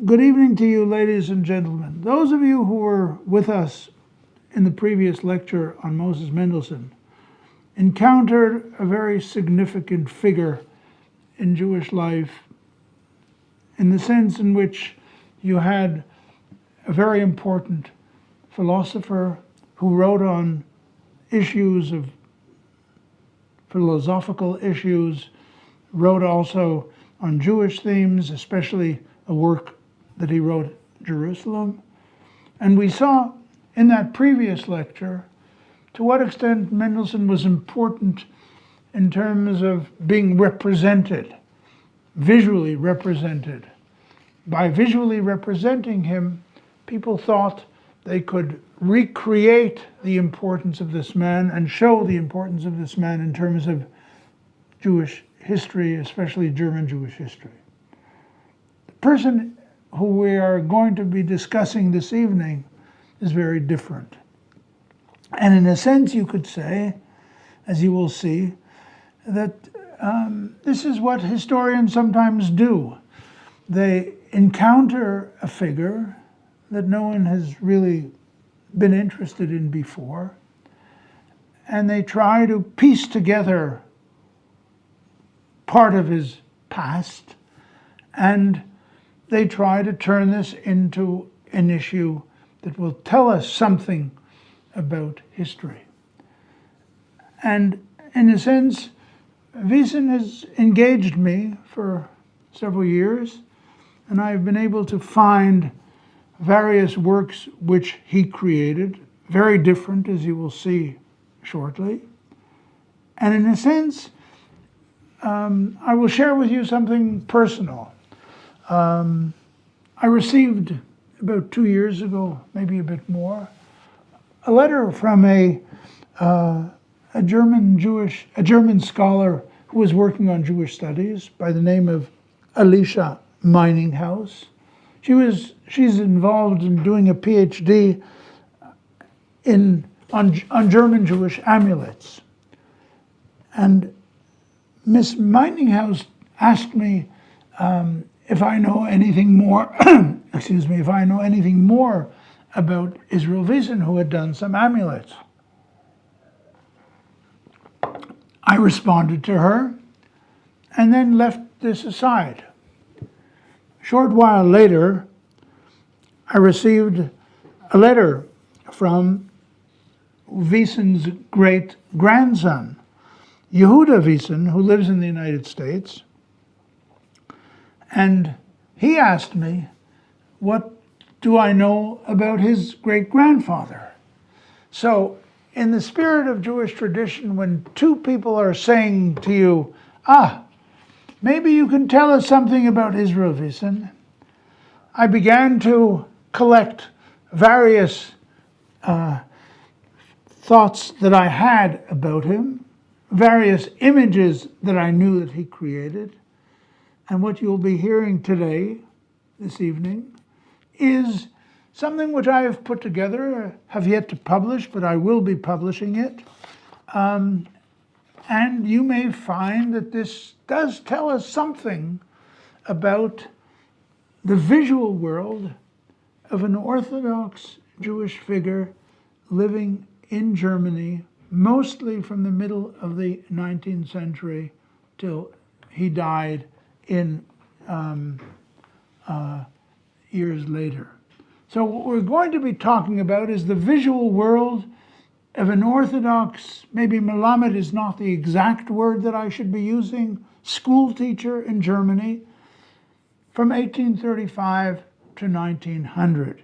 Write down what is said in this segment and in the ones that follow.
Good evening to you, ladies and gentlemen. Those of you who were with us in the previous lecture on Moses Mendelssohn encountered a very significant figure in Jewish life in the sense in which you had a very important philosopher who wrote on issues of philosophical issues, wrote also on Jewish themes, especially a work that he wrote, Jerusalem. And we saw in that previous lecture to what extent Mendelssohn was important in terms of being represented, visually represented. By visually representing him, people thought they could recreate the importance of this man and show the importance of this man in terms of Jewish history, especially German Jewish history. The person who we are going to be discussing this evening is very different. And in a sense, you could say, as you will see, that this is what historians sometimes do. They encounter a figure that no one has really been interested in before, and they try to piece together part of his past, and they try to turn this into an issue that will tell us something about history. And in a sense, Wiesen has engaged me for several years, and I've been able to find various works which he created, very different, as you will see shortly. And in a sense, I will share with you something personal. I received about 2 years ago, maybe a bit more, a letter from a German scholar who was working on Jewish studies by the name of Alicia Meininghaus. She's involved in doing a PhD on German Jewish amulets. And Miss Meininghaus asked me if I know anything more, if I know anything more about Israel Wiesen, who had done some amulets. I responded to her and then left this aside. A short while later, I received a letter from Wiesen's great-grandson, Yehuda Wiesen, who lives in the United States, and he asked me, what do I know about his great-grandfather? So, in the spirit of Jewish tradition, when two people are saying to you, maybe you can tell us something about Israel Wiesen, I began to collect various thoughts that I had about him, various images that I knew that he created. And what you'll be hearing today, this evening, is something which I have put together, have yet to publish, but I will be publishing it. And you may find that this does tell us something about the visual world of an Orthodox Jewish figure living in Germany, mostly from the middle of the 19th century till he died in years later. So what we're going to be talking about is the visual world of an Orthodox, maybe Melamed is not the exact word that I should be using, school teacher in Germany from 1835 to 1900.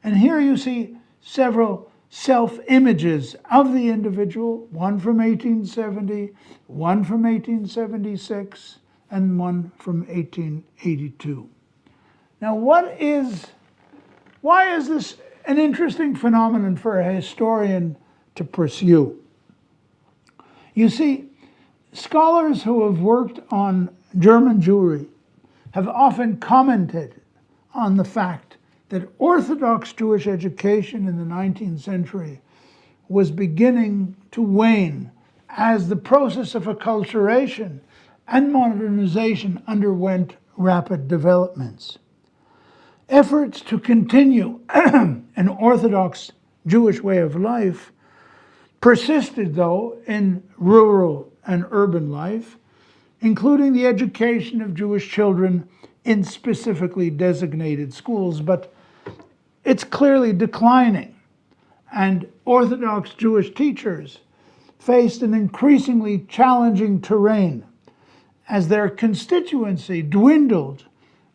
And here you see several self-images of the individual, one from 1870, one from 1876, and one from 1882. Now, why is this an interesting phenomenon for a historian to pursue? You see, scholars who have worked on German Jewry have often commented on the fact that Orthodox Jewish education in the 19th century was beginning to wane as the process of acculturation and modernization underwent rapid developments. Efforts to continue an Orthodox Jewish way of life persisted, though, in rural and urban life, including the education of Jewish children in specifically designated schools, but it's clearly declining, and Orthodox Jewish teachers faced an increasingly challenging terrain as their constituency dwindled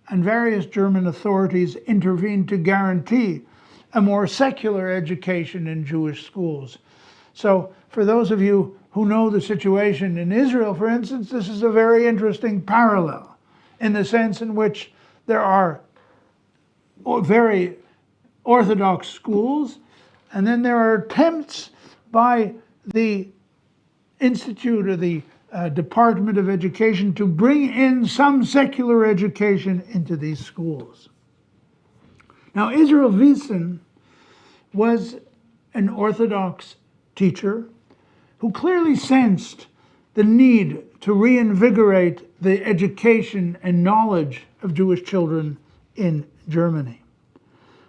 and various German authorities intervened to guarantee a more secular education in Jewish schools. So for those of you who know the situation in Israel, for instance, this is a very interesting parallel in the sense in which there are very Orthodox schools, and then there are attempts by the Institute or the Department of Education to bring in some secular education into these schools. Now, Israel Wiesen was an Orthodox teacher who clearly sensed the need to reinvigorate the education and knowledge of Jewish children in Germany.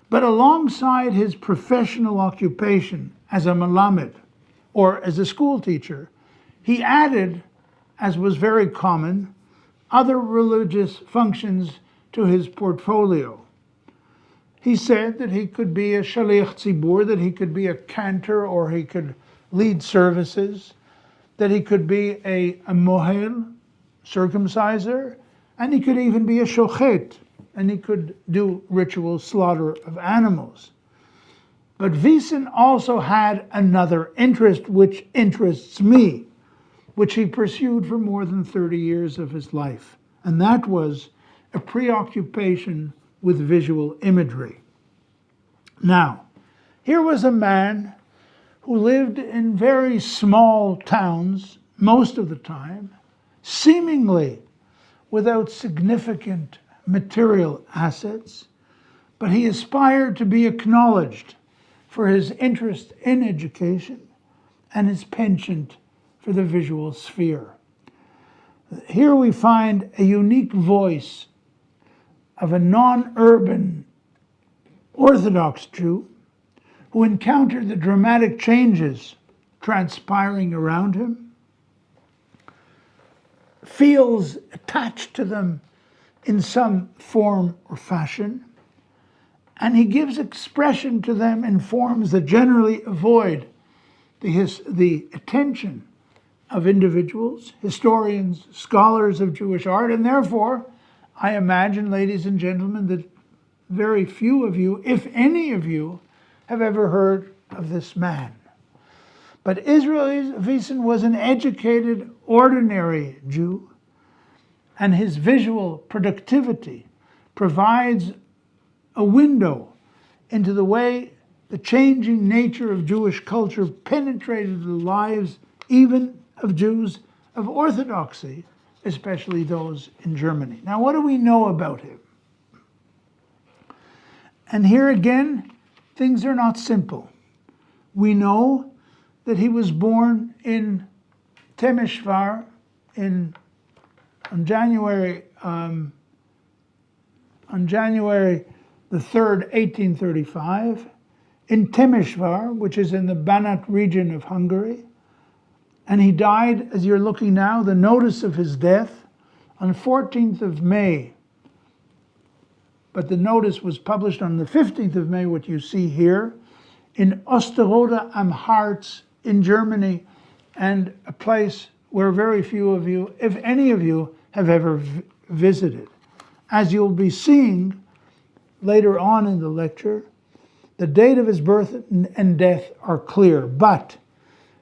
But alongside his professional occupation as a melamed, or as a school teacher, he added, as was very common, other religious functions to his portfolio. He said that he could be a shaliach tzibur, that he could be a cantor, or he could lead services, that he could be a mohel, circumciser, and he could even be a shochet, and he could do ritual slaughter of animals. But Wiesen also had another interest, which interests me, which he pursued for more than 30 years of his life, and that was a preoccupation with visual imagery. Now, here was a man who lived in very small towns most of the time, seemingly without significant material assets, but he aspired to be acknowledged for his interest in education and his penchant for the visual sphere. Here we find a unique voice of a non-urban Orthodox Jew who encountered the dramatic changes transpiring around him, feels attached to them in some form or fashion, and he gives expression to them in forms that generally avoid the attention of individuals, historians, scholars of Jewish art, and therefore, I imagine, ladies and gentlemen, that very few of you, if any of you, have ever heard of this man. But Israel Wiesen was an educated, ordinary Jew, and his visual productivity provides a window into the way the changing nature of Jewish culture penetrated the lives even of Jews of Orthodoxy, especially those in Germany. Now, what do we know about him? And here again, things are not simple. We know that he was born in Temeshvar on January the 3rd, 1835, in Temeshvar, which is in the Banat region of Hungary. And he died, as you're looking now, the notice of his death on 14th of May. But the notice was published on the 15th of May, what you see here, in Osterode am Harz in Germany, and a place where very few of you, if any of you, have ever visited. As you'll be seeing later on in the lecture, the date of his birth and death are clear, but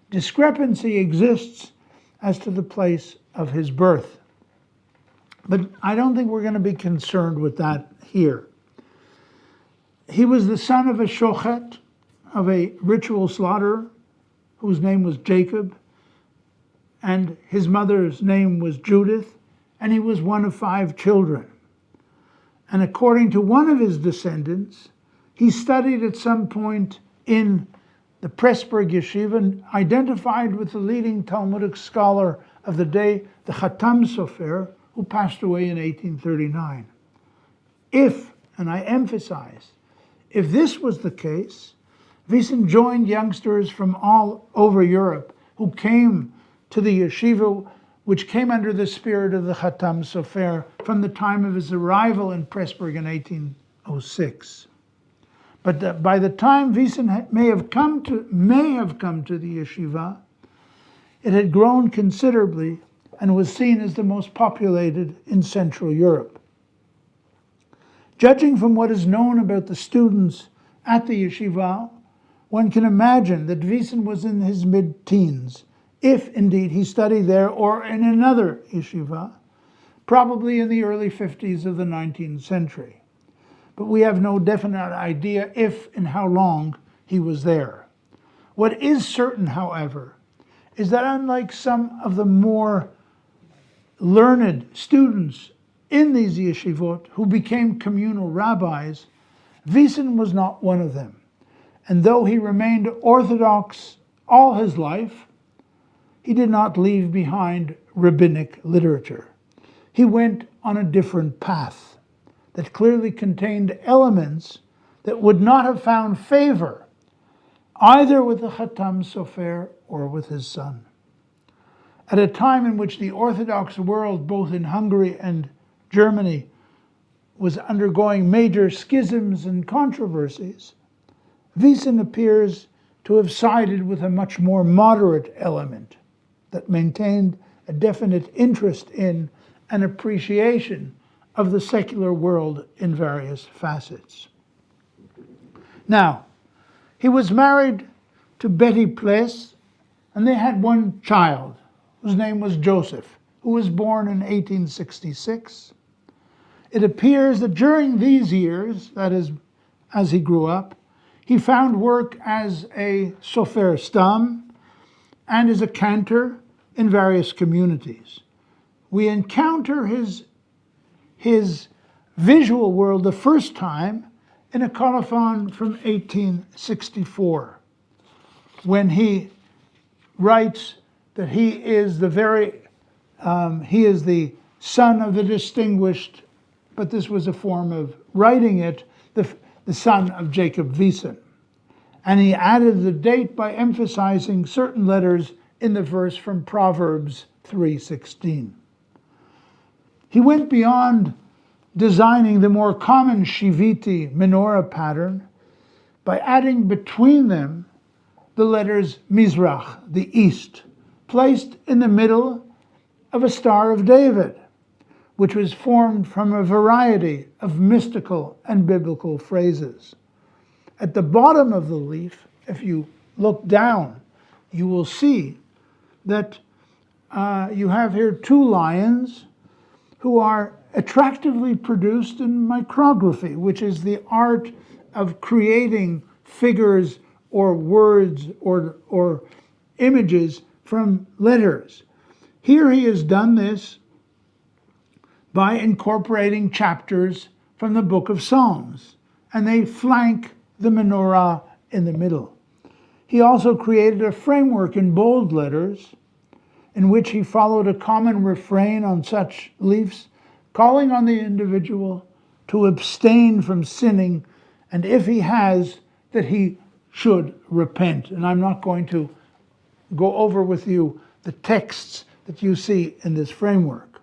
discrepancy exists as to the place of his birth. But I don't think we're going to be concerned with that here. He was the son of a shochet, of a ritual slaughterer, whose name was Jacob, and his mother's name was Judith, and he was one of 5 children. And according to one of his descendants, he studied at some point in the Pressburg Yeshiva, identified with the leading Talmudic scholar of the day, the Chatam Sofer, who passed away in 1839. If, and I emphasize, if this was the case, Wiesen joined youngsters from all over Europe who came to the yeshiva, which came under the spirit of the Khatam Sofer from the time of his arrival in Pressburg in 1806. But by the time Wiesen may have come to the yeshiva, it had grown considerably and was seen as the most populated in Central Europe. Judging from what is known about the students at the yeshiva, one can imagine that Wiesen was in his mid-teens, if indeed he studied there or in another yeshiva, probably in the early 50s of the 19th century. But we have no definite idea if and how long he was there. What is certain, however, is that unlike some of the more learned students in these yeshivot who became communal rabbis, Wiesen was not one of them. And though he remained Orthodox all his life, he did not leave behind rabbinic literature. He went on a different path that clearly contained elements that would not have found favor either with the Khatam Sofer or with his son. At a time in which the Orthodox world, both in Hungary and Germany, was undergoing major schisms and controversies, Wiesen appears to have sided with a much more moderate element that maintained a definite interest in and appreciation of the secular world in various facets. Now, he was married to Betty Pless, and they had one child, whose name was Joseph, who was born in 1866. It appears that during these years, that is, as he grew up, he found work as a sofer stam and as a cantor in various communities. We encounter his visual world the first time in a colophon from 1864, when he writes that he is the son of the distinguished, but this was a form of writing it, the son of Jacob Wiesen. And he added the date by emphasizing certain letters in the verse from Proverbs 3:16. He went beyond designing the more common Shiviti menorah pattern by adding between them the letters Mizrach, the east, placed in the middle of a Star of David, which was formed from a variety of mystical and biblical phrases. At the bottom of the leaf, if you look down, you will see that you have here two lions who are attractively produced in micrography, which is the art of creating figures or words or images from letters. Here he has done this by incorporating chapters from the book of Psalms, and they flank the menorah in the middle. He also created a framework in bold letters in which he followed a common refrain on such leaves, calling on the individual to abstain from sinning, and if he has, that he should repent. And I'm not going to go over with you the texts that you see in this framework.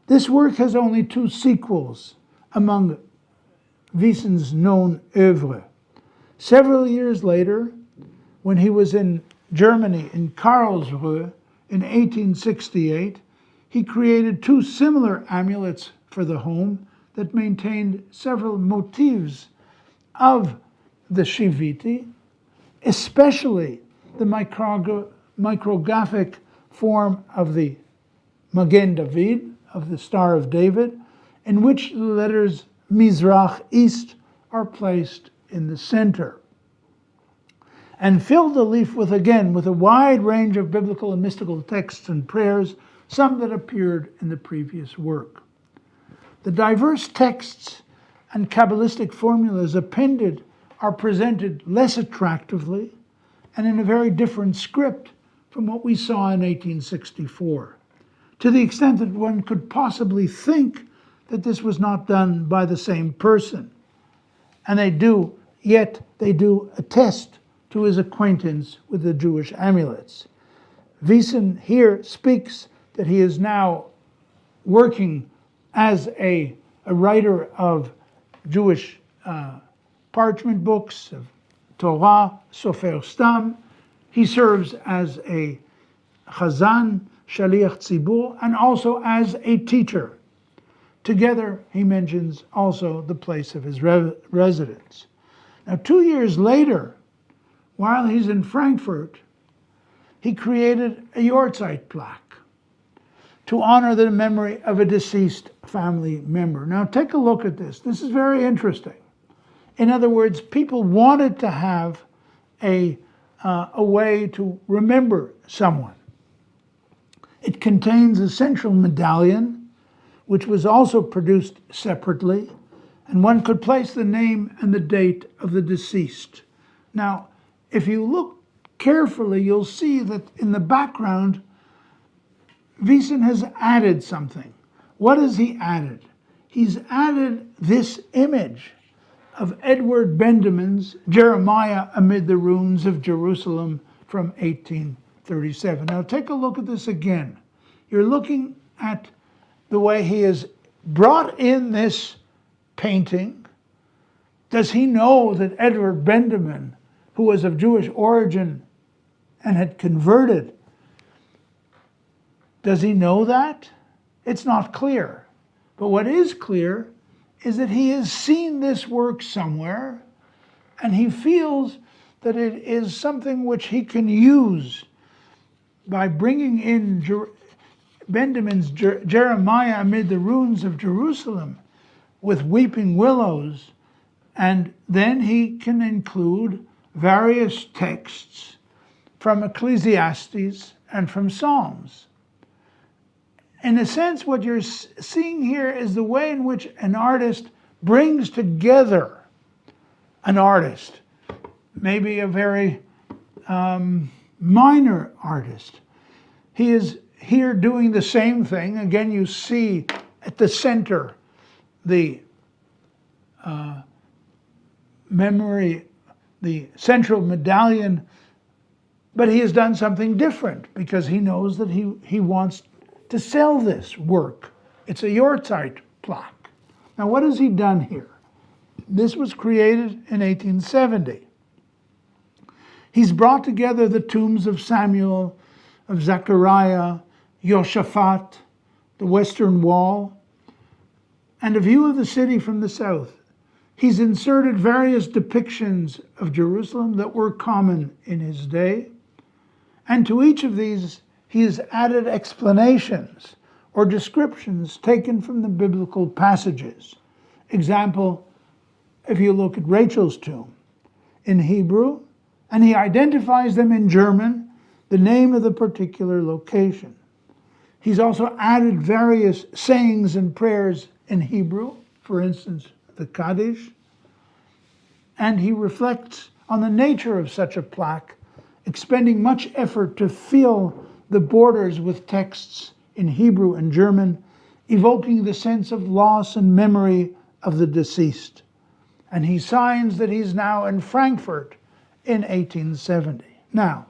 This work has only two sequels among Wiesen's known oeuvre. Several years later, when he was in Germany, in Karlsruhe, in 1868, he created two similar amulets for the home that maintained several motifs of the Shiviti, especially the micrographic form of the Magen David, of the Star of David, in which the letters Mizrach, east, are placed in the center. And filled the leaf with a wide range of biblical and mystical texts and prayers, some that appeared in the previous work. The diverse texts and Kabbalistic formulas appended are presented less attractively and in a very different script from what we saw in 1864, to the extent that one could possibly think that this was not done by the same person. And yet they do attest to his acquaintance with the Jewish amulets. Wiesen here speaks that he is now working as a writer of Jewish parchment books, of Torah, Sofer Stam. He serves as a chazan, shaliach tzibur, and also as a teacher. Together, he mentions also the place of his residence. Now, 2 years later, while he's in Frankfurt, he created a Yortzeit plaque to honor the memory of a deceased family member. Now, take a look at this. This is very interesting. In other words, people wanted to have a way to remember someone. It contains a central medallion, which was also produced separately, and one could place the name and the date of the deceased. Now, if you look carefully, you'll see that in the background, Wiesen has added something. What has he added? He's added this image of Edward Benjamin's Jeremiah Amid the Ruins of Jerusalem from 1837. Now take a look at this again. You're looking at the way he has brought in this painting. Does he know that Edward Benjamin, who was of Jewish origin and had converted, does he know that? It's not clear. But what is clear is that he has seen this work somewhere, and he feels that it is something which he can use by bringing in Benjamin's Jeremiah Amid the Ruins of Jerusalem with weeping willows, and then he can include various texts from Ecclesiastes and from Psalms. In a sense, what you're seeing here is the way in which an artist brings together an artist, maybe a very minor artist. He is here doing the same thing. Again, you see at the center the memory, the central medallion, but he has done something different because he knows that he wants to sell this work. It's a Yortzeit plaque. Now, what has he done here? This was created in 1870. He's brought together the tombs of Samuel, of Zechariah, Yoshaphat, the Western Wall, and a view of the city from the south. He's inserted various depictions of Jerusalem that were common in his day, and to each of these he has added explanations or descriptions taken from the biblical passages. Example, if you look at Rachel's tomb in Hebrew, and he identifies them in German, the name of the particular location. He's also added various sayings and prayers in Hebrew, for instance, the Kaddish, and he reflects on the nature of such a plaque, expending much effort to fill the borders with texts in Hebrew and German, evoking the sense of loss and memory of the deceased. And he signs that he's now in Frankfurt in 1870. Now,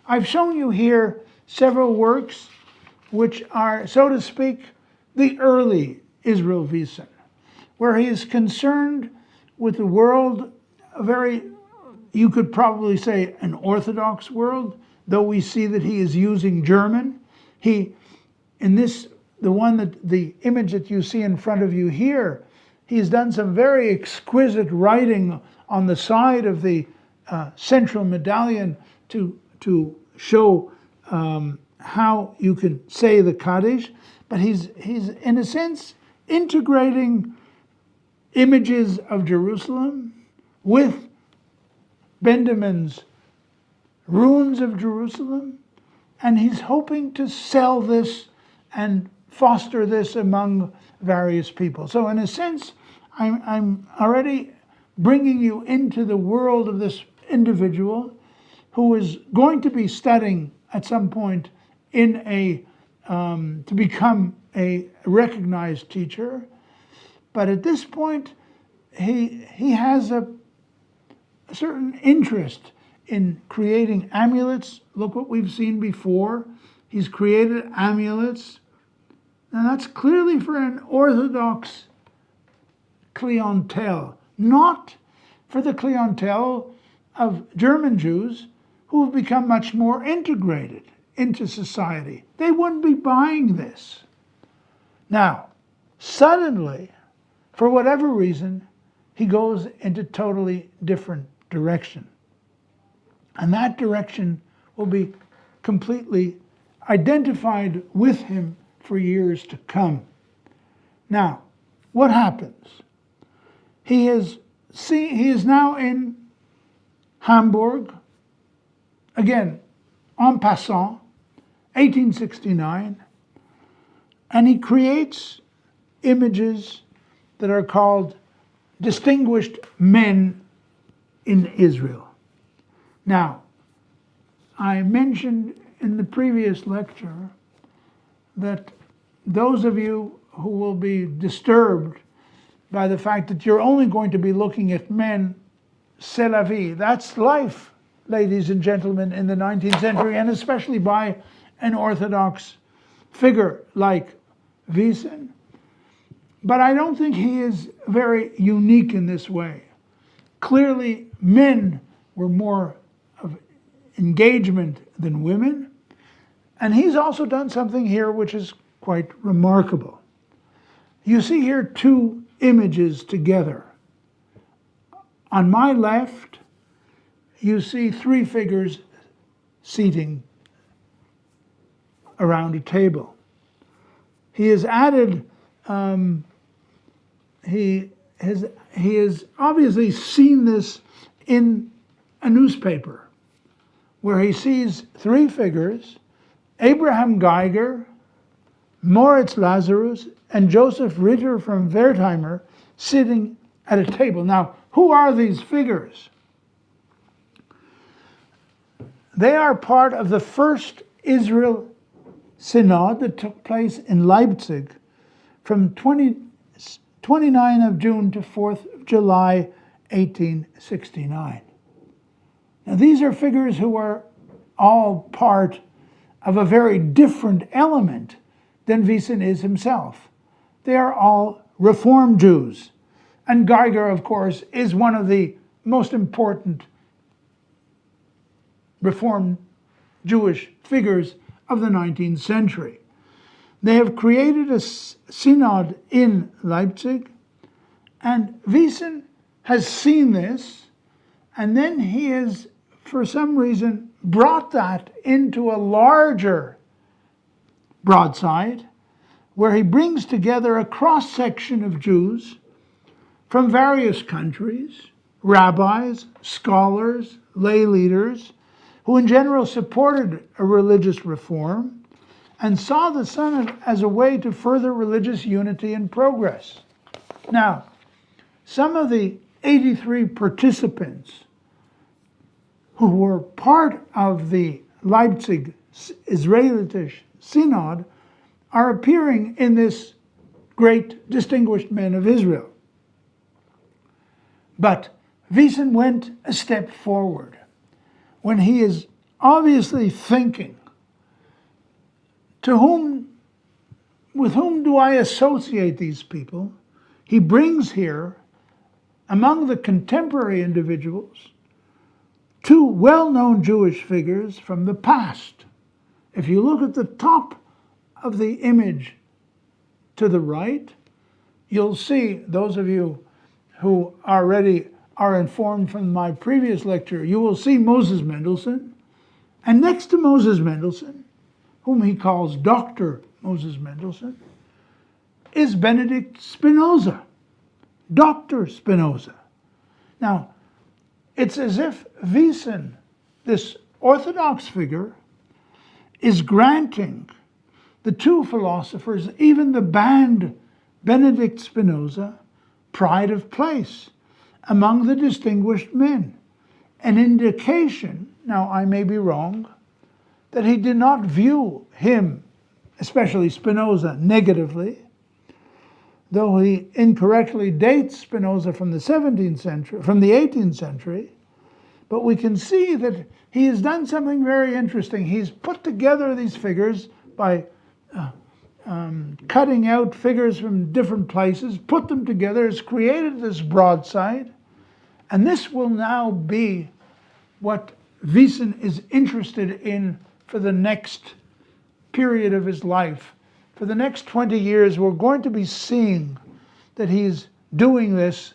I've shown you here several works which are, so to speak, the early Israel Wiesen, where he is concerned with the world, a very, you could probably say, an Orthodox world, though we see that he is using German. The image that you see in front of you here, he's done some very exquisite writing on the side of the central medallion to show how you can say the Kaddish, but he's in a sense integrating images of Jerusalem with Benjamin's ruins of Jerusalem, and he's hoping to sell this and foster this among various people. So in a sense, I'm already bringing you into the world of this individual who is going to be studying at some point to become a recognized teacher, But at this point, he has a certain interest in creating amulets. Look what we've seen before. He's created amulets. Now that's clearly for an Orthodox clientele, not for the clientele of German Jews who have become much more integrated into society. They wouldn't be buying this. Now, suddenly, for whatever reason, he goes into totally different direction. And that direction will be completely identified with him for years to come. Now, what happens? He is now in Hamburg, again, en passant, 1869, and he creates images that are called distinguished men in Israel. Now, I mentioned in the previous lecture that those of you who will be disturbed by the fact that you're only going to be looking at men, c'est la vie, that's life, ladies and gentlemen, in the 19th century, and especially by an Orthodox figure like Wiesen. But I don't think he is very unique in this way. Clearly, men were more of engagement than women, and he's also done something here which is quite remarkable. You see here two images together. On my left, you see three figures seating around a table. He has added, he has obviously seen this in a newspaper where he sees three figures, Abraham Geiger, Moritz Lazarus, and Joseph Ritter from Wertheimer sitting at a table. Now, who are these figures? They are part of the first Israel Synod that took place in Leipzig from 29 of June to 4th of July, 1869. Now, these are figures who are all part of a very different element than Wiesen is himself. They are all Reform Jews. And Geiger, of course, is one of the most important Reformed Jewish figures of the 19th century. They have created a synod in Leipzig, and Wiesen has seen this, and then he has, for some reason, brought that into a larger broadside, where he brings together a cross-section of Jews from various countries, rabbis, scholars, lay leaders, who in general supported a religious reform and saw the Synod as a way to further religious unity and progress. Now, some of the 83 participants who were part of the Leipzig Israelitish Synod are appearing in this great distinguished men of Israel. But Wiesen went a step forward when he is obviously thinking, with whom do I associate these people? He brings here, among the contemporary individuals, two well-known Jewish figures from the past. If you look at the top of the image to the right, you'll see, those of you who already are informed from my previous lecture, you will see Moses Mendelssohn. And next to Moses Mendelssohn, whom he calls Dr. Moses Mendelssohn, is Benedict Spinoza, Dr. Spinoza. Now, it's as if Wiesen, this Orthodox figure, is granting the two philosophers, even the band Benedict Spinoza, pride of place among the distinguished men, an indication, now I may be wrong, that he did not view him, especially Spinoza, negatively, though he incorrectly dates Spinoza from the 17th century, from the 18th century, but we can see that he has done something very interesting. He's put together these figures by cutting out figures from different places, put them together, has created this broadside, and this will now be what Wiesen is interested in for the next period of his life. For the next 20 years, we're going to be seeing that he's doing this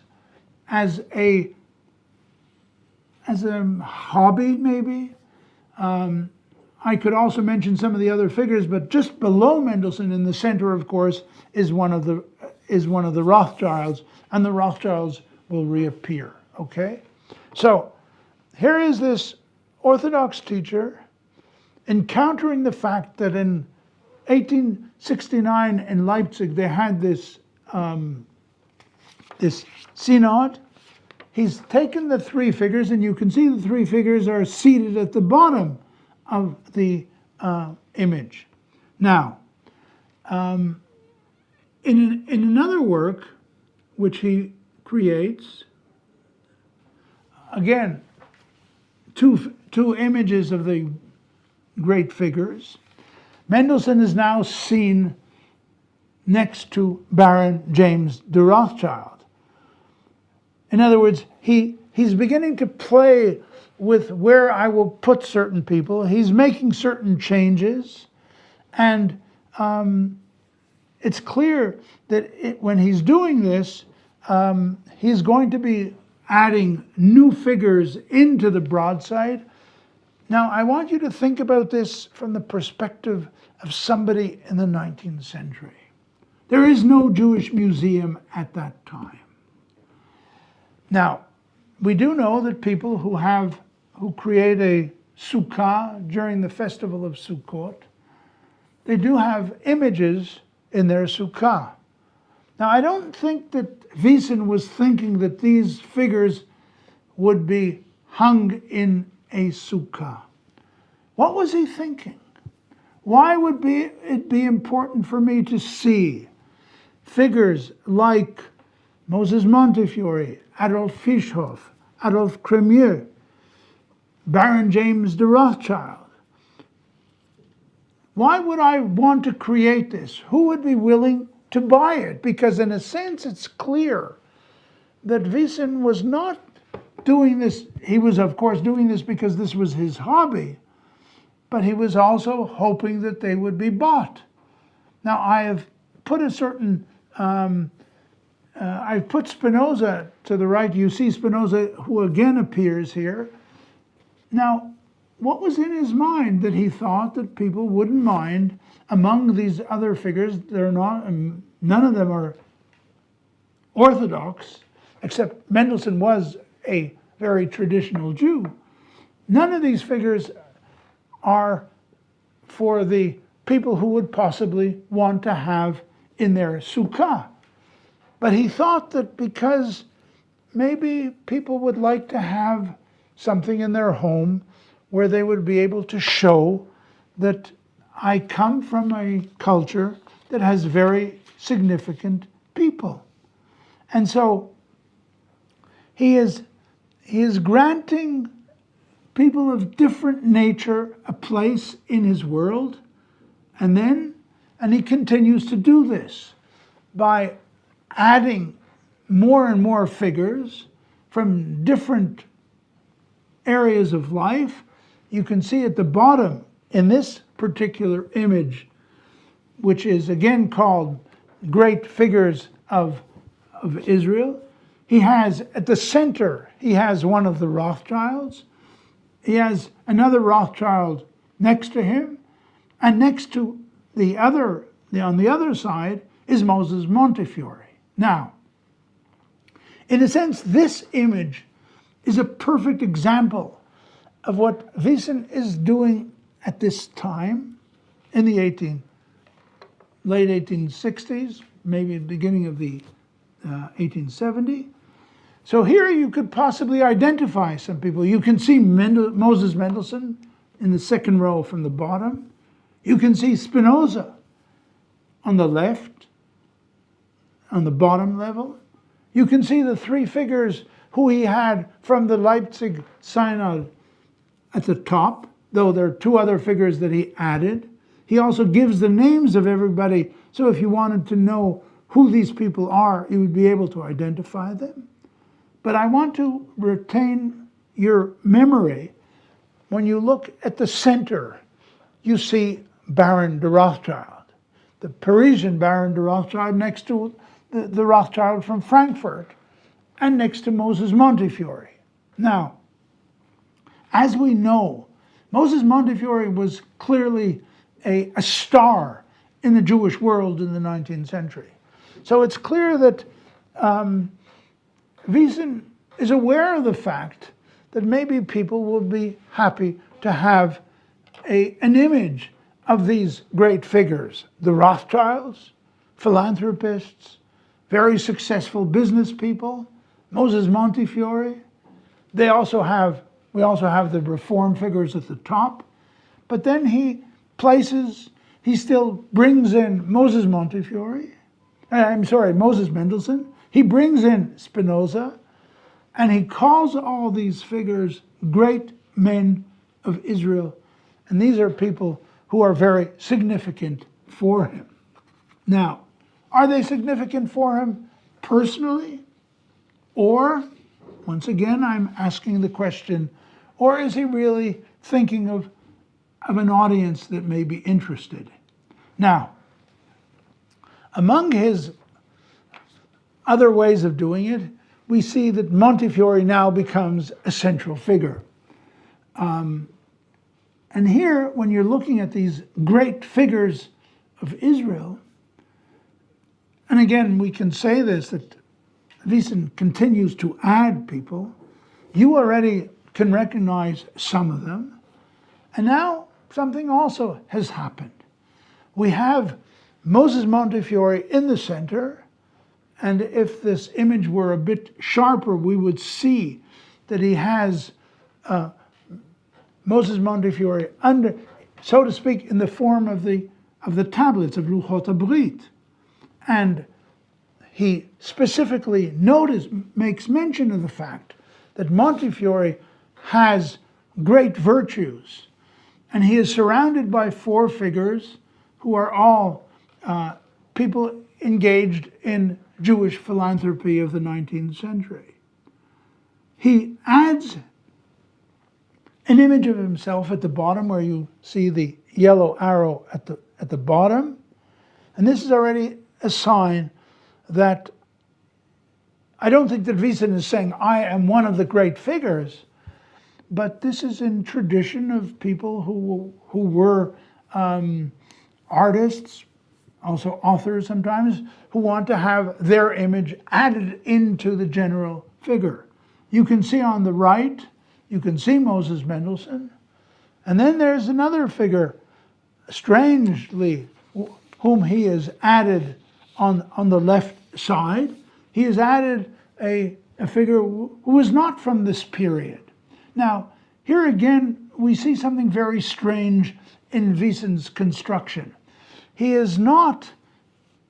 as a hobby, maybe. I could also mention some of the other figures, but just below Mendelssohn, in the center, of course, is one of the Rothschilds, and the Rothschilds will reappear. Okay, so here is this Orthodox teacher encountering the fact that in 1869 in Leipzig they had this synod. He's taken the three figures, and you can see the three figures are seated at the bottom of the image. Now, in another work which he creates, again, two images of the great figures, Mendelssohn is now seen next to Baron James de Rothschild. In other words, he's beginning to play with where I will put certain people. He's making certain changes, and it's clear that when he's doing this, he's going to be adding new figures into the broadside. Now, I want you to think about this from the perspective of somebody in the 19th century. There is no Jewish museum at that time. Now, we do know that people who create a sukkah during the festival of Sukkot, they do have images in their sukkah. Now, I don't think that Wiesen was thinking that these figures would be hung in a sukkah. What was he thinking? Why would it be important for me to see figures like Moses Montefiore, Adolf Fischhoff, Adolf Cremieux, Baron James de Rothschild? Why would I want to create this? Who would be willing to buy it? Because in a sense, it's clear that Wiesen was not doing this. He was, of course, doing this because this was his hobby, but he was also hoping that they would be bought. Now, I have put a certain, I've put Spinoza to the right. You see Spinoza, who again appears here. Now, what was in his mind that he thought that people wouldn't mind among these other figures? They're not, none of them are Orthodox, except Mendelssohn was a very traditional Jew. None of these figures are for the people who would possibly want to have in their sukkah. But he thought that because maybe people would like to have something in their home where they would be able to show that I come from a culture that has very significant people. And so he is granting people of different nature a place in his world, and he continues to do this by adding more and more figures from different areas of life. You can see at the bottom in this particular image, which is again called Great Figures of Israel, he has at the center, he has one of the Rothschilds. He has another Rothschild next to him, and next to on the other side is Moses Montefiore. Now, in a sense, this image is a perfect example of what Wiesen is doing at this time in the late 1860s, maybe beginning of the 1870. So here you could possibly identify some people. You can see Moses Mendelssohn in the second row from the bottom. You can see Spinoza on the left, on the bottom level. You can see the three figures who he had from the Leipzig Synod at the top, though there are two other figures that he added. He also gives the names of everybody, so if you wanted to know who these people are, you would be able to identify them. But I want to retain your memory. When you look at the center, you see Baron de Rothschild, the Parisian Baron de Rothschild next to the Rothschild from Frankfurt, and next to Moses Montefiore. Now, as we know, Moses Montefiore was clearly a star in the Jewish world in the 19th century. So it's clear that Wiesen is aware of the fact that maybe people will be happy to have an image of these great figures, the Rothschilds, philanthropists, very successful business people, Moses Montefiore. We also have the Reform figures at the top, but then he still brings in Moses Mendelssohn, he brings in Spinoza, and he calls all these figures great men of Israel. And these are people who are very significant for him. Now, are they significant for him personally? Or, once again, I'm asking the question, or is he really thinking of an audience that may be interested? Now, among his other ways of doing it, we see that Montefiore now becomes a central figure. And here, when you're looking at these great figures of Israel, and again, we can say this, that Wiesen continues to add people. You already can recognize some of them. And now something also has happened. We have Moses Montefiore in the center, and if this image were a bit sharper, we would see that he has Moses Montefiore under, so to speak, in the form of the tablets of Luchot HaBrit. And he specifically makes mention of the fact that Montefiore has great virtues, and he is surrounded by four figures who are all people engaged in Jewish philanthropy of the 19th century. He adds an image of himself at the bottom, where you see the yellow arrow at the bottom, and this is already a sign that I don't think that Wiesen is saying, I am one of the great figures, but this is in tradition of people who were artists, also authors sometimes, who want to have their image added into the general figure. You can see on the right, you can see Moses Mendelssohn, and then there's another figure, strangely, whom he has added on the left side. He has added a figure who is not from this period. Now, here again, we see something very strange in Wiesen's construction. He is not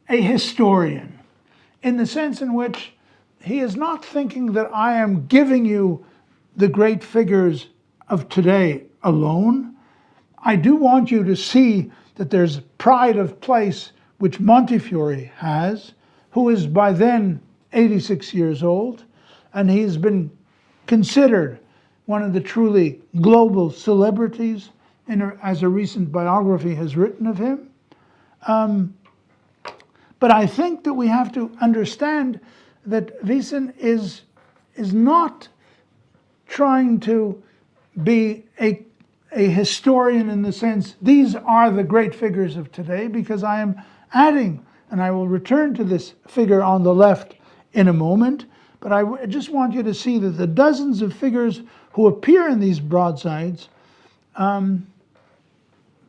a historian, in the sense in which he is not thinking that I am giving you the great figures of today alone. I do want you to see that there's pride of place which Montefiore has, who is by then 86 years old, and he's been considered one of the truly global celebrities, as a recent biography has written of him. But I think that we have to understand that Wiesen is not trying to be a historian in the sense, these are the great figures of today, because I am adding, and I will return to this figure on the left in a moment, but I just want you to see that the dozens of figures who appear in these broadsides,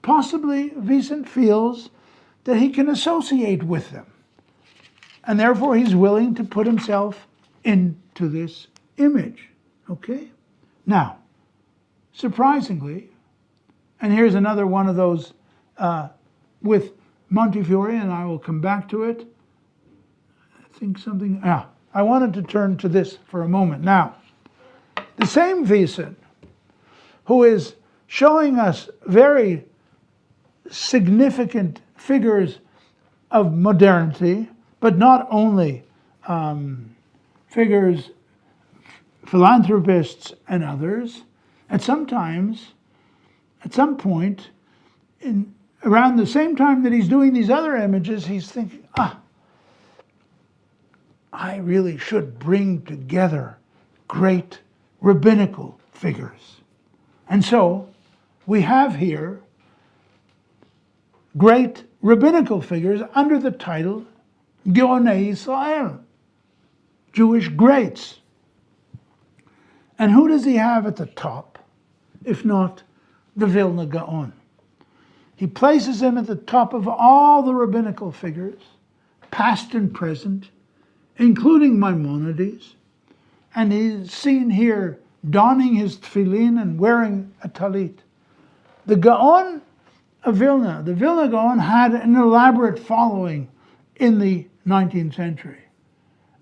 possibly Wiesen feels that he can associate with them. And therefore he's willing to put himself into this image, okay? Now, surprisingly, and here's another one of those with Montefiore, and I will come back to it. think something. I wanted to turn to this for a moment. Now, the same Wiesen, who is showing us very significant figures of modernity, but not only figures, philanthropists and others, at some point, around the same time that he's doing these other images, he's thinking, I really should bring together great rabbinical figures. And so we have here great rabbinical figures under the title Geonei Israel, Jewish greats. And who does he have at the top, if not the Vilna Gaon? He places him at the top of all the rabbinical figures, past and present, including Maimonides, and he's seen here donning his tefillin and wearing a talit. The Gaon of Vilna, the Vilna Gaon, had an elaborate following in the 19th century,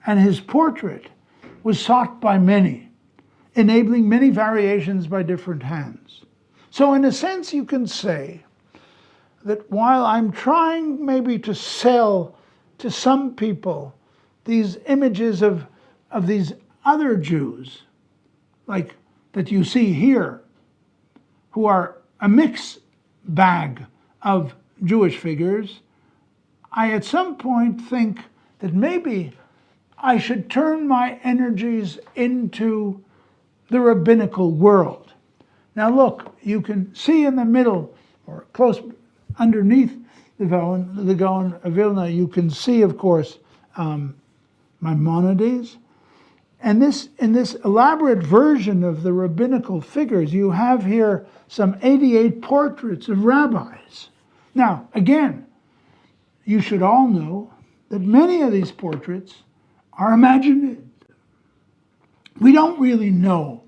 and his portrait was sought by many, enabling many variations by different hands. So in a sense, you can say that while I'm trying maybe to sell to some people these images of these other Jews, like that you see here, who are a mixed bag of Jewish figures, I at some point think that maybe I should turn my energies into the rabbinical world. Now look, you can see in the middle, or close underneath the Gaon of Vilna, you can see, of course, Maimonides. And in this elaborate version of the rabbinical figures, you have here some 88 portraits of rabbis. Now, again, you should all know that many of these portraits are imaginative. We don't really know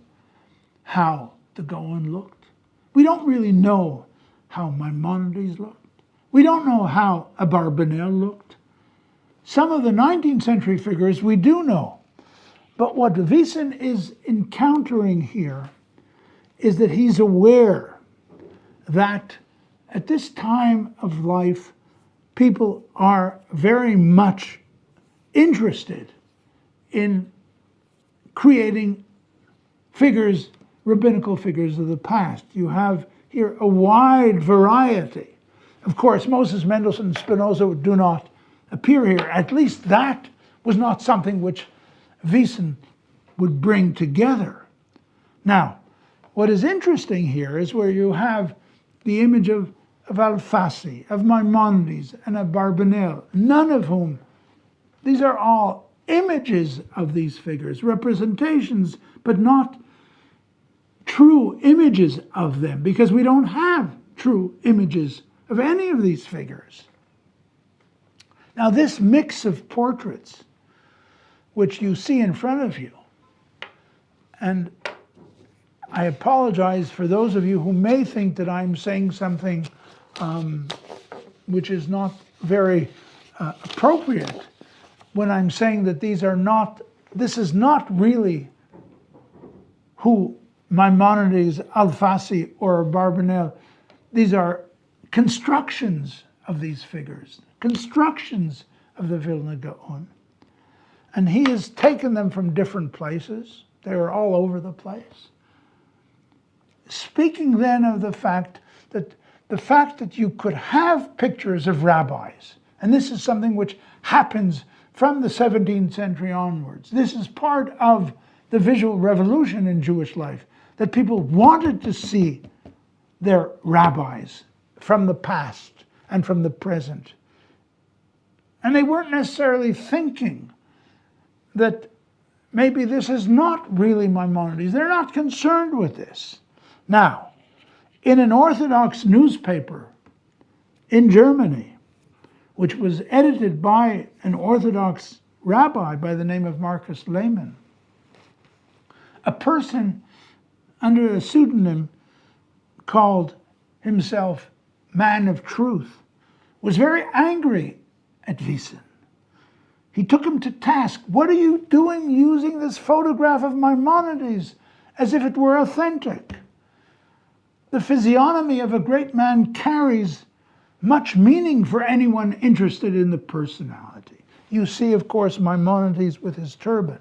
how the Gaon looked. We don't really know how Maimonides looked. We don't know how Abarbanel looked. Some of the 19th century figures we do know. But what Wiesen is encountering here is that he's aware that at this time of life, people are very much interested in creating figures, rabbinical figures of the past. You have here a wide variety. Of course, Moses Mendelssohn and Spinoza do not appear here. At least that was not something which Wiesen would bring together. Now, what is interesting here is where you have the image of Alfasi, of Maimonides, and of Barbanel, none of whom, these are all images of these figures, representations, but not true images of them, because we don't have true images of any of these figures. Now, this mix of portraits, which you see in front of you, and I apologize for those of you who may think that I'm saying something which is not very appropriate when I'm saying that this is not really who Maimonides, Alfasi, or Barbanel. These are constructions of these figures, constructions of the Vilna Gaon. And he has taken them from different places. They are all over the place. Speaking then of the fact that you could have pictures of rabbis, and this is something which happens from the 17th century onwards. This is part of the visual revolution in Jewish life, that people wanted to see their rabbis from the past and from the present. And they weren't necessarily thinking that maybe this is not really Maimonides. They're not concerned with this. Now, in an Orthodox newspaper in Germany, which was edited by an Orthodox rabbi by the name of Marcus Lehmann, a person under a pseudonym called himself Man of Truth was very angry at Wiesen. He took him to task. What are you doing using this photograph of Maimonides as if it were authentic? The physiognomy of a great man carries much meaning for anyone interested in the personality. You see, of course, Maimonides with his turban.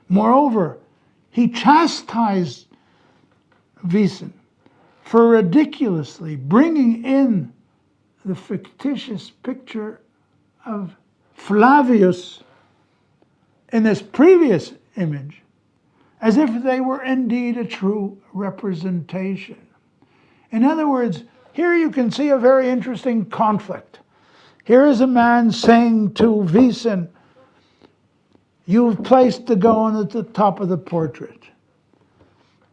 Moreover, he chastised Wiesen for ridiculously bringing in the fictitious picture of Flavius in this previous image, as if they were indeed a true representation. In other words, here you can see a very interesting conflict. Here is a man saying to Wiesen, you've placed the Cohen at the top of the portrait,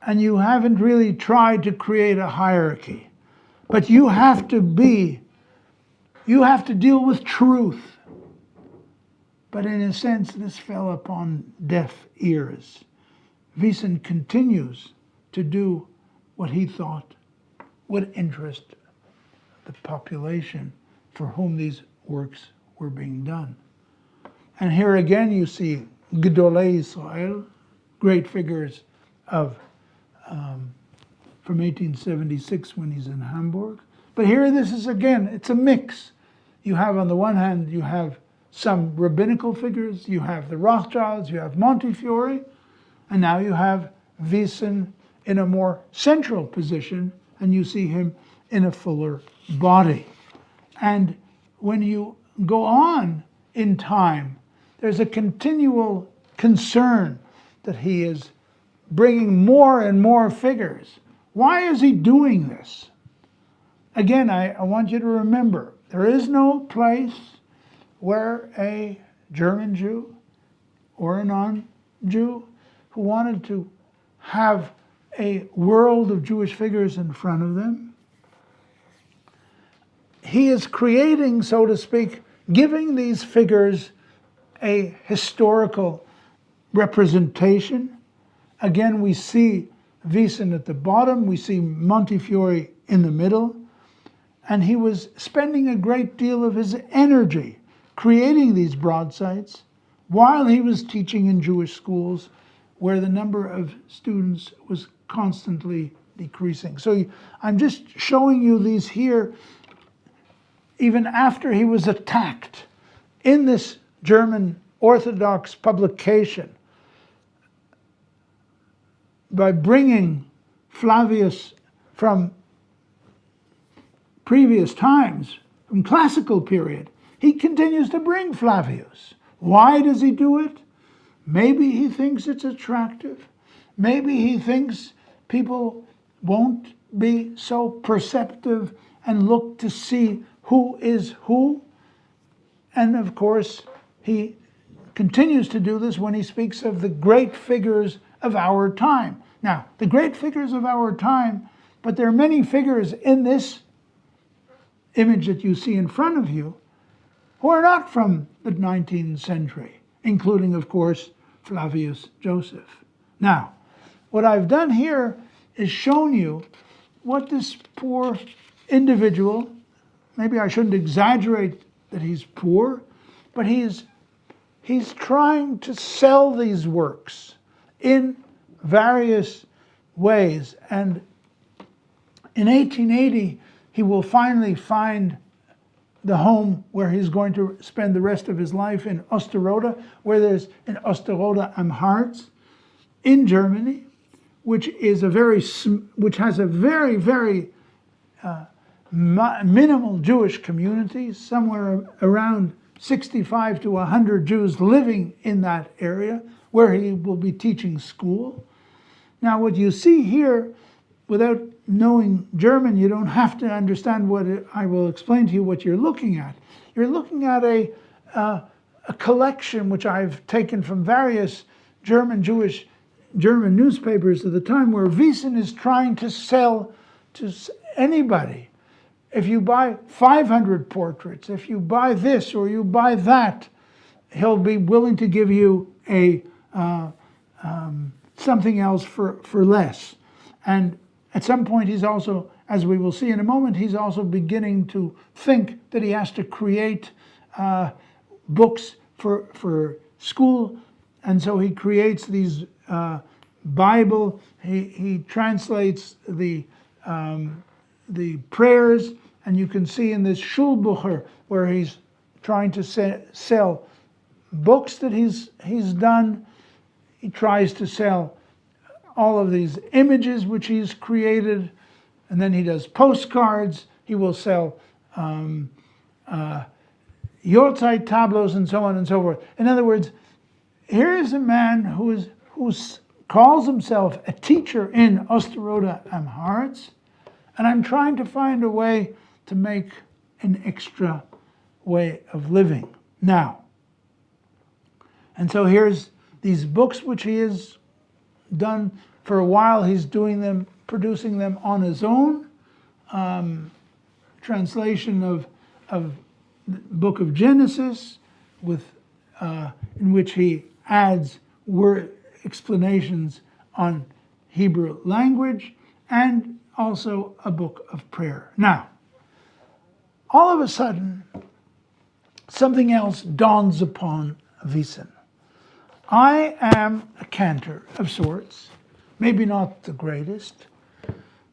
and you haven't really tried to create a hierarchy, but you have to deal with truth. But in a sense, this fell upon deaf ears. Wiesen continues to do what he thought would interest the population for whom these works were being done. And here again you see Gedolei Israel, great figures of from 1876 when he's in Hamburg. But here this is again, it's a mix. You have on the one hand, you have some rabbinical figures, you have the Rothschilds, you have Montefiore, and now you have Wiesen in a more central position, and you see him in a fuller body. And when you go on in time, there's a continual concern that he is bringing more and more figures. Why is he doing this? Again, I want you to remember, there is no place where a German Jew or a non-Jew who wanted to have a world of Jewish figures in front of them, he is creating, so to speak, giving these figures a historical representation. Again, we see Wiesen at the bottom, we see Montefiore in the middle, and he was spending a great deal of his energy creating these broadsides while he was teaching in Jewish schools where the number of students was constantly decreasing. So I'm just showing you these here even after he was attacked in this German Orthodox publication by bringing Flavius from previous times, from classical period. He continues to bring Flavius. Why does he do it? Maybe he thinks it's attractive. Maybe he thinks people won't be so perceptive and look to see who is who. And of course, he continues to do this when he speaks of the great figures of our time. Now, the great figures of our time, but there are many figures in this image that you see in front of you who are not from the 19th century, including, of course, Flavius Joseph. Now, what I've done here is shown you what this poor individual, maybe I shouldn't exaggerate that he's poor, but he's trying to sell these works in various ways. And in 1880, he will finally find the home where he's going to spend the rest of his life in Osterode, where there's in Osterode am Harz in Germany, which has a very, very minimal Jewish community, somewhere around 65 to 100 Jews living in that area, where he will be teaching school. Now, what you see here, without knowing German, you don't have to understand what I will explain to you what you're looking at. You're looking at a collection which I've taken from various German newspapers of the time, where Wiesen is trying to sell to anybody. If you buy 500 portraits, if you buy this or you buy that, he'll be willing to give you a something else for less. And at some point, he's also, as we will see in a moment, he's also beginning to think that he has to create books for school, and so he creates these Bible. He translates the prayers, and you can see in this Schulbucher where he's trying to sell books that he's done. He tries to sell all of these images which he's created, and then he does postcards. He will sell Yahrzeit tableaus and so on and so forth. In other words, here is a man who calls himself a teacher in Osterode am Harz, and I'm trying to find a way to make an extra way of living now. And so here's these books which he has done. For a while he's doing them, producing them on his own. Translation of the book of Genesis, with in which he adds word explanations on Hebrew language, and also a book of prayer. Now, all of a sudden, something else dawns upon Wiesen. I am a cantor of sorts, maybe not the greatest,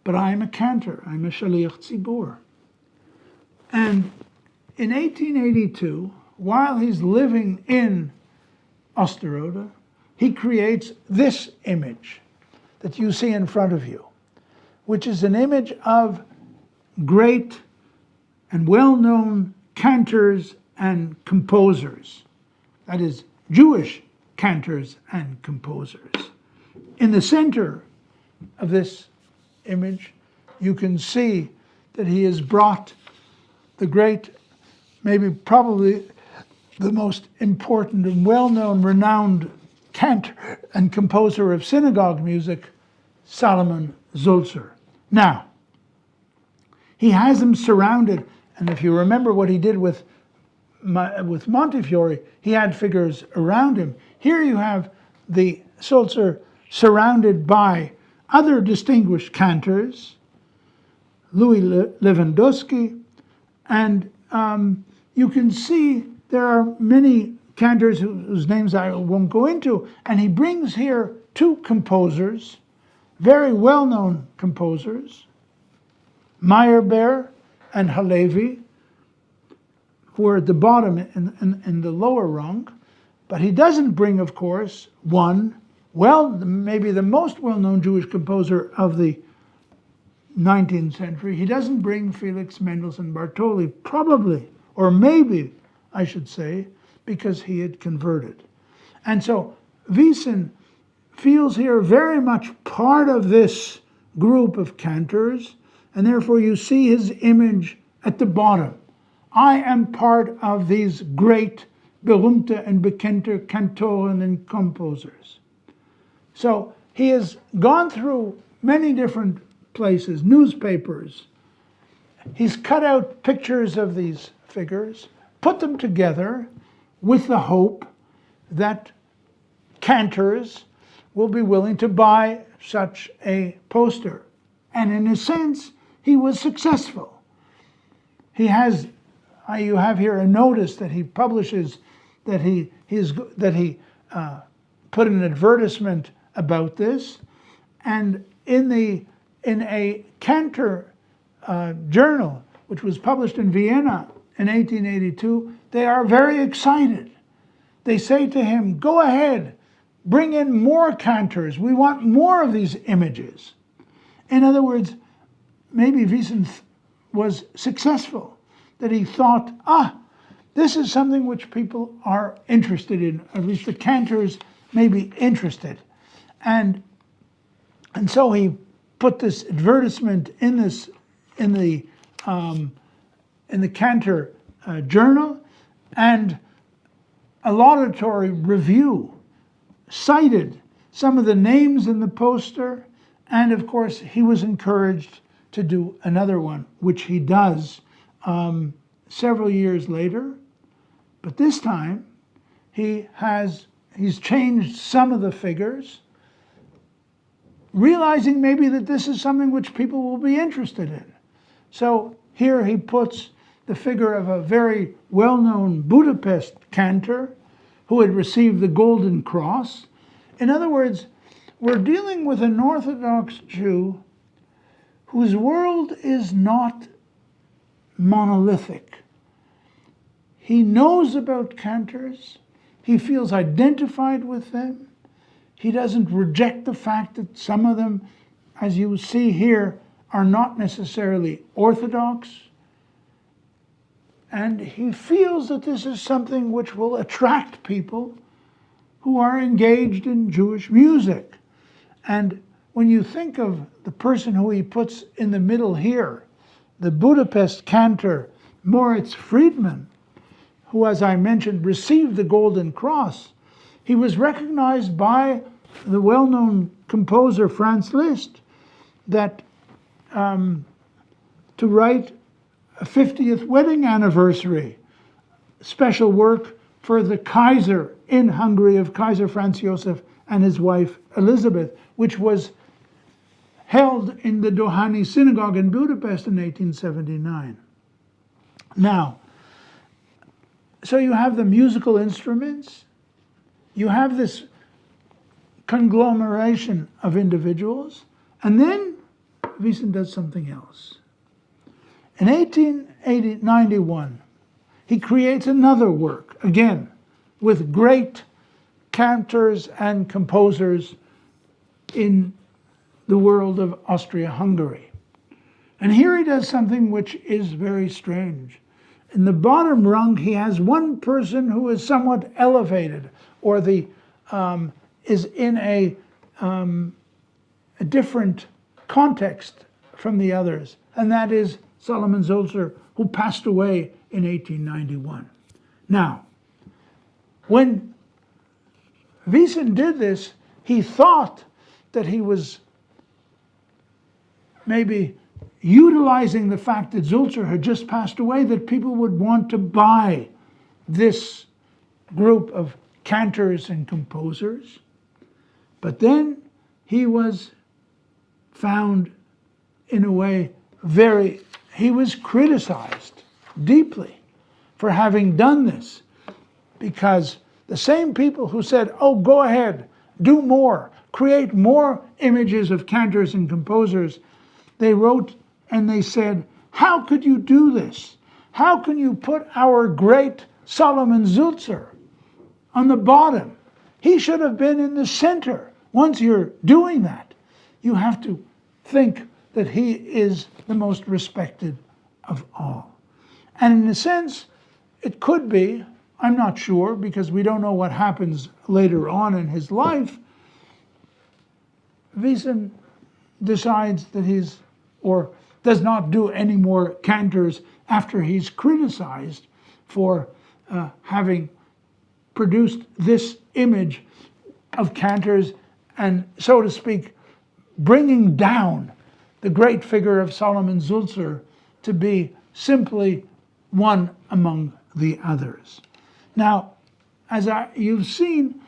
but I am a cantor. I'm a shaliach tzibur. And in 1882, while he's living in Osterode, he creates this image that you see in front of you, which is an image of great and well-known cantors and composers. That is, Jewish cantors and composers. In the center of this image, you can see that he has brought the great, probably the most important and well-known, renowned cantor and composer of synagogue music, Solomon Zulzer. Now, he has him surrounded, and if you remember what he did with Montefiore, he had figures around him. Here you have the Zulzer surrounded by other distinguished cantors, Louis Lewandowski, and you can see there are many cantors whose names I won't go into, and he brings here two composers, very well-known composers, Meyerbeer and Halevi, who are at the bottom in the lower rung, but he doesn't bring, of course, maybe the most well-known Jewish composer of the 19th century. He doesn't bring Felix Mendelssohn Bartholdy, probably, or maybe, I should say, because he had converted. And so Wiesen feels here very much part of this group of cantors, and therefore you see his image at the bottom. I am part of these great berühmte and bekannte Kantoren and composers. So he has gone through many different places, newspapers. He's cut out pictures of these figures, put them together with the hope that cantors will be willing to buy such a poster. And in a sense, he was successful. You have here a notice that he publishes, that he put an advertisement about this, and in a cantor journal, which was published in Vienna in 1882, they are very excited. They say to him, "Go ahead, bring in more cantors. We want more of these images." In other words, maybe Wiesen was successful, that he thought, this is something which people are interested in, at least the cantors may be interested. And so he put this advertisement in the cantor journal, and a laudatory review cited some of the names in the poster, and of course he was encouraged to do another one, which he does several years later. But this time he's changed some of the figures, realizing maybe that this is something which people will be interested in. So here he puts the figure of a very well-known Budapest cantor, who had received the Golden Cross. In other words, we're dealing with an Orthodox Jew whose world is not monolithic. He knows about cantors. He feels identified with them. He doesn't reject the fact that some of them, as you see here, are not necessarily Orthodox. And he feels that this is something which will attract people who are engaged in Jewish music. And when you think of the person who he puts in the middle here, the Budapest cantor Moritz Friedman, who, as I mentioned, received the Golden Cross, he was recognized by the well-known composer Franz Liszt that to write a 50th wedding anniversary special work for the Kaiser in Hungary of Kaiser Franz Josef and his wife Elizabeth, which was held in the Dohányi Synagogue in Budapest in 1879. Now, so you have the musical instruments, you have this conglomeration of individuals, and then Wiesen does something else. In 1891, he creates another work, again, with great cantors and composers in the world of Austria-Hungary. And here he does something which is very strange. In the bottom rung, he has one person who is somewhat elevated, or is in a different context from the others, and that is Solomon Zülzer, who passed away in 1891. Now, when Wiesen did this, he thought that he was maybe utilizing the fact that Zülzer had just passed away, that people would want to buy this group of cantors and composers. But then he was found in a way he was criticized deeply for having done this, because the same people who said, oh, go ahead, do more, create more images of cantors and composers, they wrote and they said, how could you do this? How can you put our great Solomon Zülzer on the bottom? He should have been in the center. Once you're doing that, you have to think that he is the most respected of all. And in a sense, it could be, I'm not sure, because we don't know what happens later on in his life. Wiesen decides that or does not do any more cantors after he's criticized for having produced this image of cantors and, so to speak, bringing down the great figure of Solomon Zülzer to be simply one among the others. Now, as you've seen,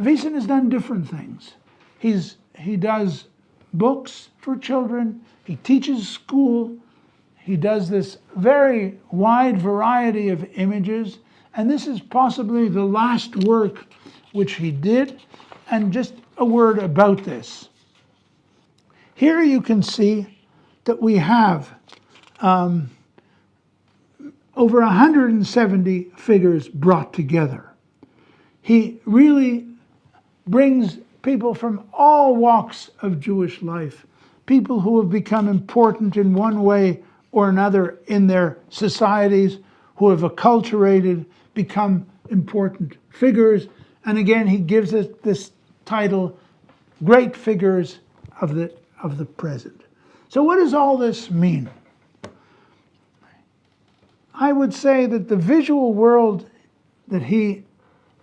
Wiesen has done different things. He does books for children, he teaches school, he does this very wide variety of images, and this is possibly the last work which he did. And just a word about this. Here you can see that we have over 170 figures brought together. He really brings people from all walks of Jewish life, people who have become important in one way or another in their societies, who have acculturated, become important figures. And again, he gives it this title, Great Figures of the Present. So what does all this mean? I would say that the visual world that he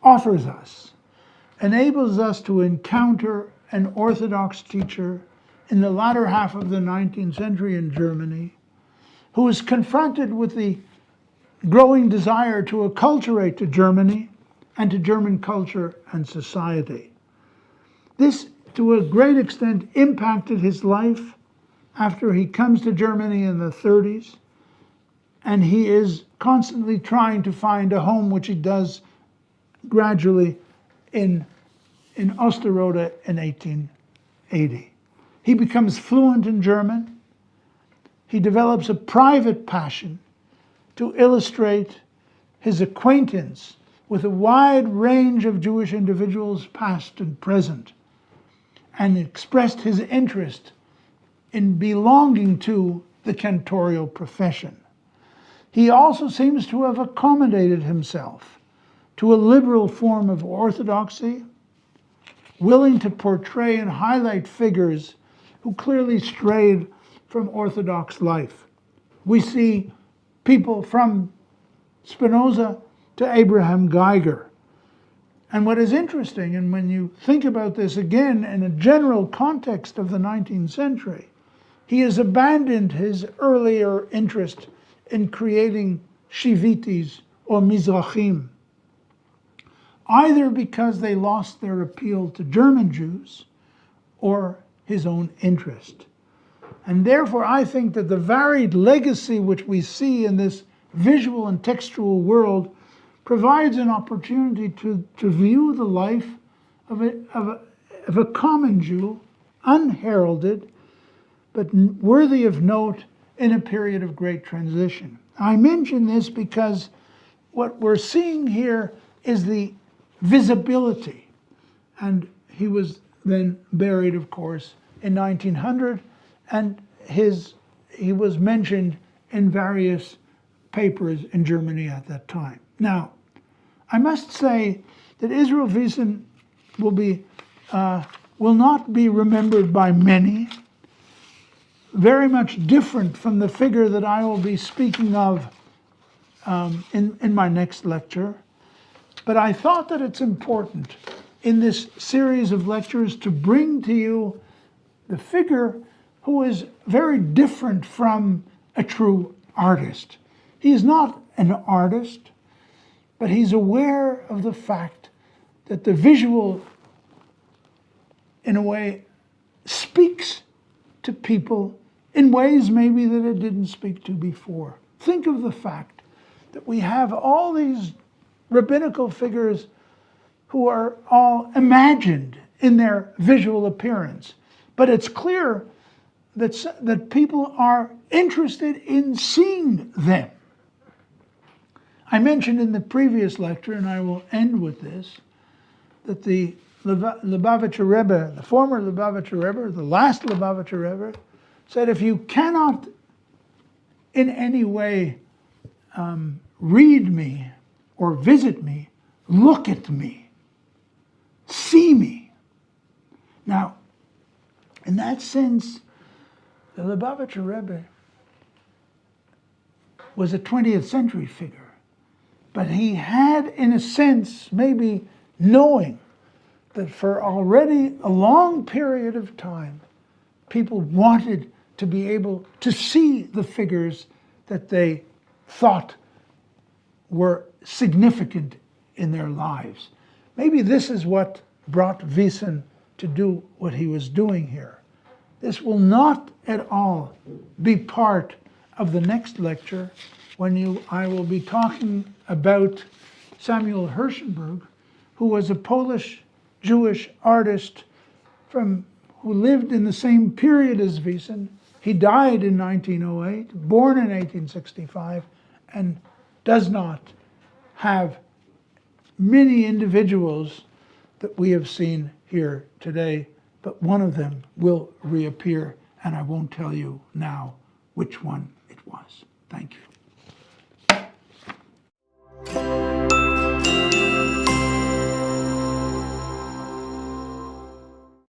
offers us enables us to encounter an Orthodox teacher in the latter half of the 19th century in Germany, who is confronted with the growing desire to acculturate to Germany and to German culture and society. This, to a great extent, impacted his life after he comes to Germany in the 30s, and he is constantly trying to find a home, which he does gradually in Osterode in 1880. He becomes fluent in German. He develops a private passion to illustrate his acquaintance with a wide range of Jewish individuals, past and present, and expressed his interest in belonging to the cantorial profession. He also seems to have accommodated himself to a liberal form of orthodoxy, willing to portray and highlight figures who clearly strayed from Orthodox life. We see people from Spinoza to Abraham Geiger. And what is interesting, and when you think about this again in a general context of the 19th century, he has abandoned his earlier interest in creating Shivitis or Mizrachim, either because they lost their appeal to German Jews or his own interest. And therefore, I think that the varied legacy which we see in this visual and textual world provides an opportunity to view the life of a common Jew, unheralded, but worthy of note in a period of great transition. I mention this because what we're seeing here is the visibility. And he was then buried, of course, in 1900, and he was mentioned in various papers in Germany at that time. Now, I must say that Israel Wiesen will not be remembered by many, very much different from the figure that I will be speaking of in my next lecture. But I thought that it's important in this series of lectures to bring to you the figure who is very different from a true artist. He is not an artist, but he's aware of the fact that the visual, in a way, speaks to people in ways maybe that it didn't speak to before. Think of the fact that we have all these rabbinical figures who are all imagined in their visual appearance, but it's clear that people are interested in seeing them. I mentioned in the previous lecture, and I will end with this, that the Lubavitcher Rebbe, the former Lubavitcher Rebbe, the last Lubavitcher Rebbe, said if you cannot in any way read me or visit me, look at me, see me. Now, in that sense, the Lubavitcher Rebbe was a 20th century figure, but he had, in a sense, maybe knowing that for already a long period of time, people wanted to be able to see the figures that they thought were significant in their lives. Maybe this is what brought Wiesen to do what he was doing here. This will not at all be part of the next lecture when I will be talking about Samuel Hirschenberg, who was a Polish Jewish artist who lived in the same period as Wiesen. He died in 1908, born in 1865, and does not have many individuals that we have seen here today, but one of them will reappear, and I won't tell you now which one it was. Thank you.